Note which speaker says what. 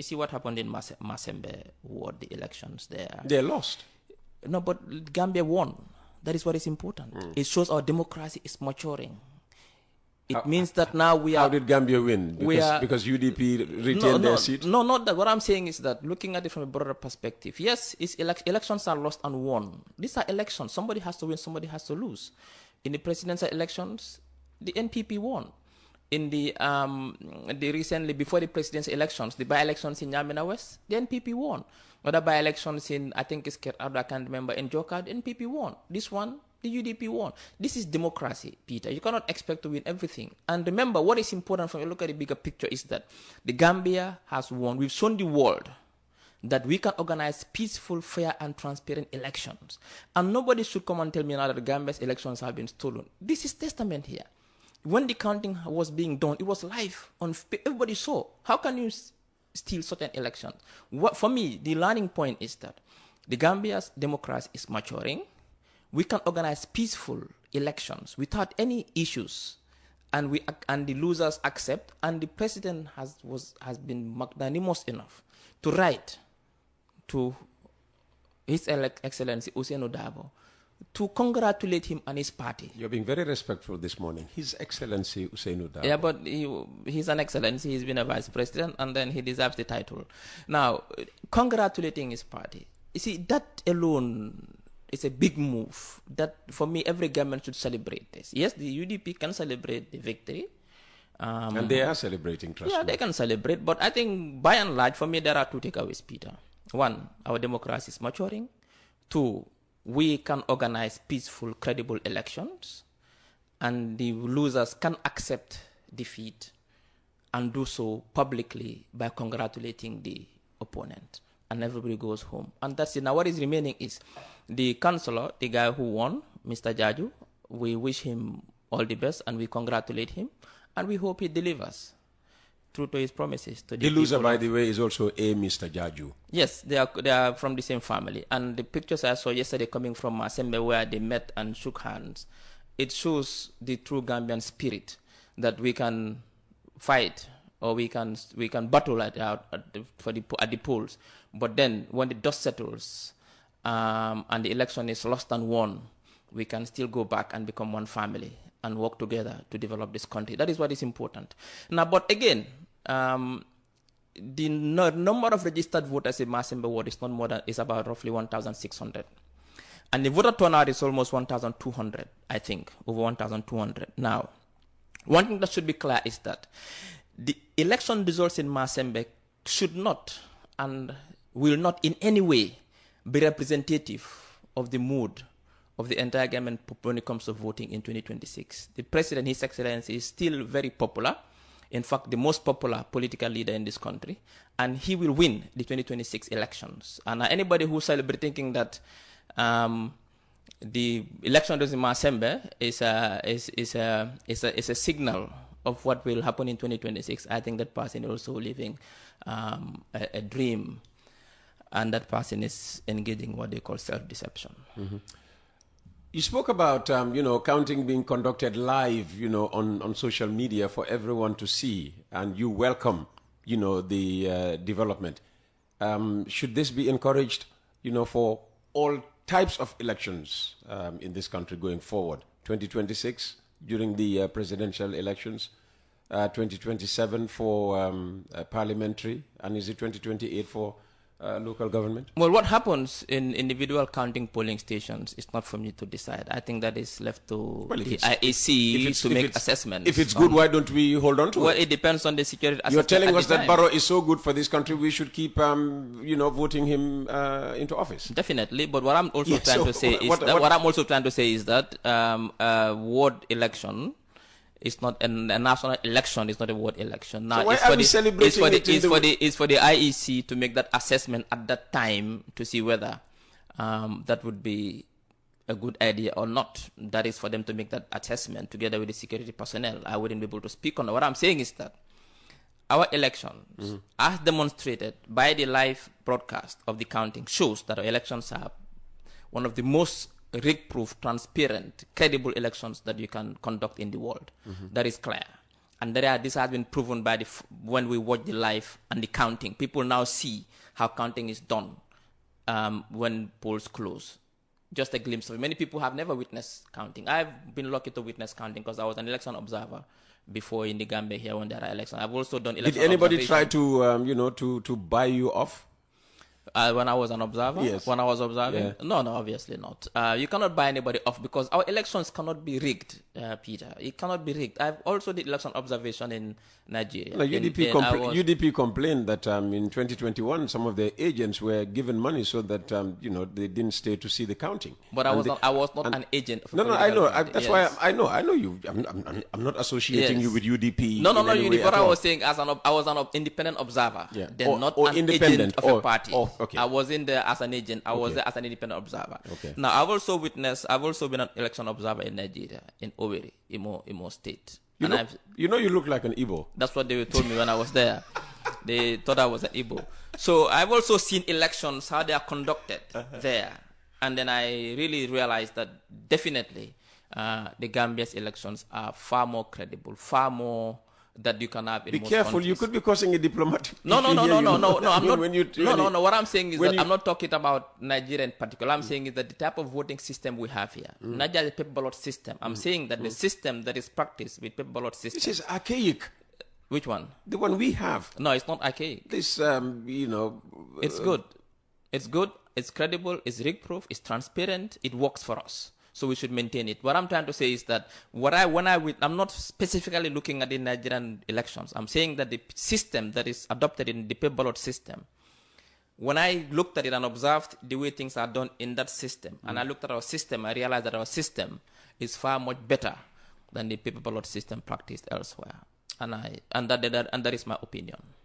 Speaker 1: You see what happened in Masembeh, who won the elections there.
Speaker 2: They lost.
Speaker 1: No, but Gambia won. That is what is important. It shows our democracy is maturing. It means that now we are...
Speaker 2: How did Gambia win? Because UDP retained their seat?
Speaker 1: No, not that. What I'm saying is that looking at it from a broader perspective, yes, elections are lost and won. These are elections. Somebody has to win, somebody has to lose. In the presidential elections, the NPP won. In the recently, before the presidential elections, the by-elections in Yamina West, the NPP won. Other by-elections in, I think it's I can't remember, in Joka, the NPP won. This one, the UDP won. This is democracy, Peter. You cannot expect to win everything. And remember, what is important when you look at the bigger picture is that the Gambia has won. We've shown the world that we can organize peaceful, fair, and transparent elections. And nobody should come and tell me now that the Gambia's elections have been stolen. This is testament here. When the counting was being done, it was live. Everybody saw. How can you steal certain elections? For me, the learning point is that the Gambia's democracy is maturing. We can organize peaceful elections without any issues, and the losers accept. And the president has been magnanimous enough to write to His Excellency Ousainou Darboe to congratulate him and his party.
Speaker 2: You're being very respectful this morning. His Excellency Ousainou Darboe.
Speaker 1: Yeah, but he's an excellency. He's been a vice president, and then he deserves the title. Now, congratulating his party. You see, that alone is a big move. That, for me, every government should celebrate this. Yes, the UDP can celebrate the victory.
Speaker 2: And they are celebrating, trust me.
Speaker 1: Yeah, they can celebrate. But I think, by and large, for me, there are two takeaways, Peter. One, our democracy is maturing. Two, we can organize peaceful, credible elections. And the losers can accept defeat and do so publicly by congratulating the opponent. And everybody goes home. And that's it. Now, what is remaining is the councillor, the guy who won, Mr. Jaju. We wish him all the best and we congratulate him. And we hope he delivers true to his promises. To the
Speaker 2: loser, by the way, is also a Mr. Jaju.
Speaker 1: Yes, they are from the same family. And the pictures I saw yesterday coming from Masembeh, where they met and shook hands, it shows the true Gambian spirit that we can fight or we can battle at the polls. But then when the dust settles and the election is lost and won, we can still go back and become one family and work together to develop this country. That is what is important. Now, but again, the number of registered voters in Masembeh ward is about roughly 1,600. And the voter turnout is almost 1,200, I think, over 1,200. Now, one thing that should be clear is that the election results in Masembeh should not and will not in any way be representative of the mood of the entire government when it comes to voting in 2026. The president, His Excellency, is still very popular. In fact, the most popular political leader in this country. And he will win the 2026 elections. And anybody who celebrates thinking that the election in Masembeh is a signal of what will happen in 2026, I think that person is also living a dream. And that person is engaging what they call self-deception.
Speaker 2: Mm-hmm. You spoke about, counting being conducted live, on social media for everyone to see, and you welcome, the development. Should this be encouraged, for all types of elections in this country going forward? 2026 during the presidential elections, 2027 for parliamentary, and is it 2028 for local government?
Speaker 1: Well, what happens in individual counting polling stations is not for me to decide. I think that is left to the IEC to make assessments.
Speaker 2: If it's good, why don't we hold on to it?
Speaker 1: Well, it depends on the security assessment.
Speaker 2: You're telling us that Barrow is so good for this country, we should keep, voting him into office.
Speaker 1: Definitely, but what I'm also trying to say is that ward election is not a national election. It's not a ward election. Now,
Speaker 2: so why are we celebrating
Speaker 1: it's for the IEC to make that assessment at that time to see whether that would be a good idea or not. That is for them to make that assessment together with the security personnel. I wouldn't be able to speak on it. What I'm saying is that our elections, as demonstrated by the live broadcast of the counting, shows that our elections are one of the most rig-proof, transparent, credible elections that you can conduct in the world. That is clear. And this has been proven by when we watch the live and the counting. People now see how counting is done when polls close. Just a glimpse of it. Many people have never witnessed counting. I've been lucky to witness counting because I was an election observer before in the Gambia here when there are elections. I've also done election.
Speaker 2: Did anybody try to, to buy you off?
Speaker 1: When I was an observer?
Speaker 2: Yes.
Speaker 1: When I was observing? No, obviously not. You cannot buy anybody off because our elections cannot be rigged, Peter. It cannot be rigged. I've also did election observation in Nigeria.
Speaker 2: Like UDP complained that in 2021 some of their agents were given money so that they didn't stay to see the counting.
Speaker 1: But I was not an agent. Of
Speaker 2: I know. That's why I know you. I'm not associating you with UDP.
Speaker 1: No, UDP. What I was saying, I was an independent observer.
Speaker 2: Yeah.
Speaker 1: Then not an agent of a party.
Speaker 2: Okay.
Speaker 1: I was in there as an agent. I was there as an independent observer.
Speaker 2: Okay.
Speaker 1: Now I've also been an election observer in Nigeria, in Owerri, Imo State.
Speaker 2: You look like an Igbo.
Speaker 1: That's what they told me when I was there. They thought I was an Igbo. So I've also seen elections, how they are conducted there. And then I really realized that definitely the Gambia's elections are far more credible, far more that you can have in
Speaker 2: Be
Speaker 1: most
Speaker 2: careful,
Speaker 1: countries.
Speaker 2: you could be causing a diplomatic
Speaker 1: No. I'm not.
Speaker 2: When
Speaker 1: What I'm saying is that I'm not talking about Nigeria in particular. I'm saying is that the type of voting system we have here, not just the paper ballot system. I'm saying that the system that is practiced with paper ballot system.
Speaker 2: This is archaic.
Speaker 1: Which one?
Speaker 2: The one we have.
Speaker 1: No, it's not archaic.
Speaker 2: This,
Speaker 1: It's good. It's good. It's credible. It's rig-proof. It's transparent. It works for us. So we should maintain it. What I'm trying to say is that I'm not specifically looking at the Nigerian elections. I'm saying that the system that is adopted in the paper ballot system, when I looked at it and observed the way things are done in that system, and I looked at our system, I realized that our system is far much better than the paper ballot system practiced elsewhere. And that is my opinion.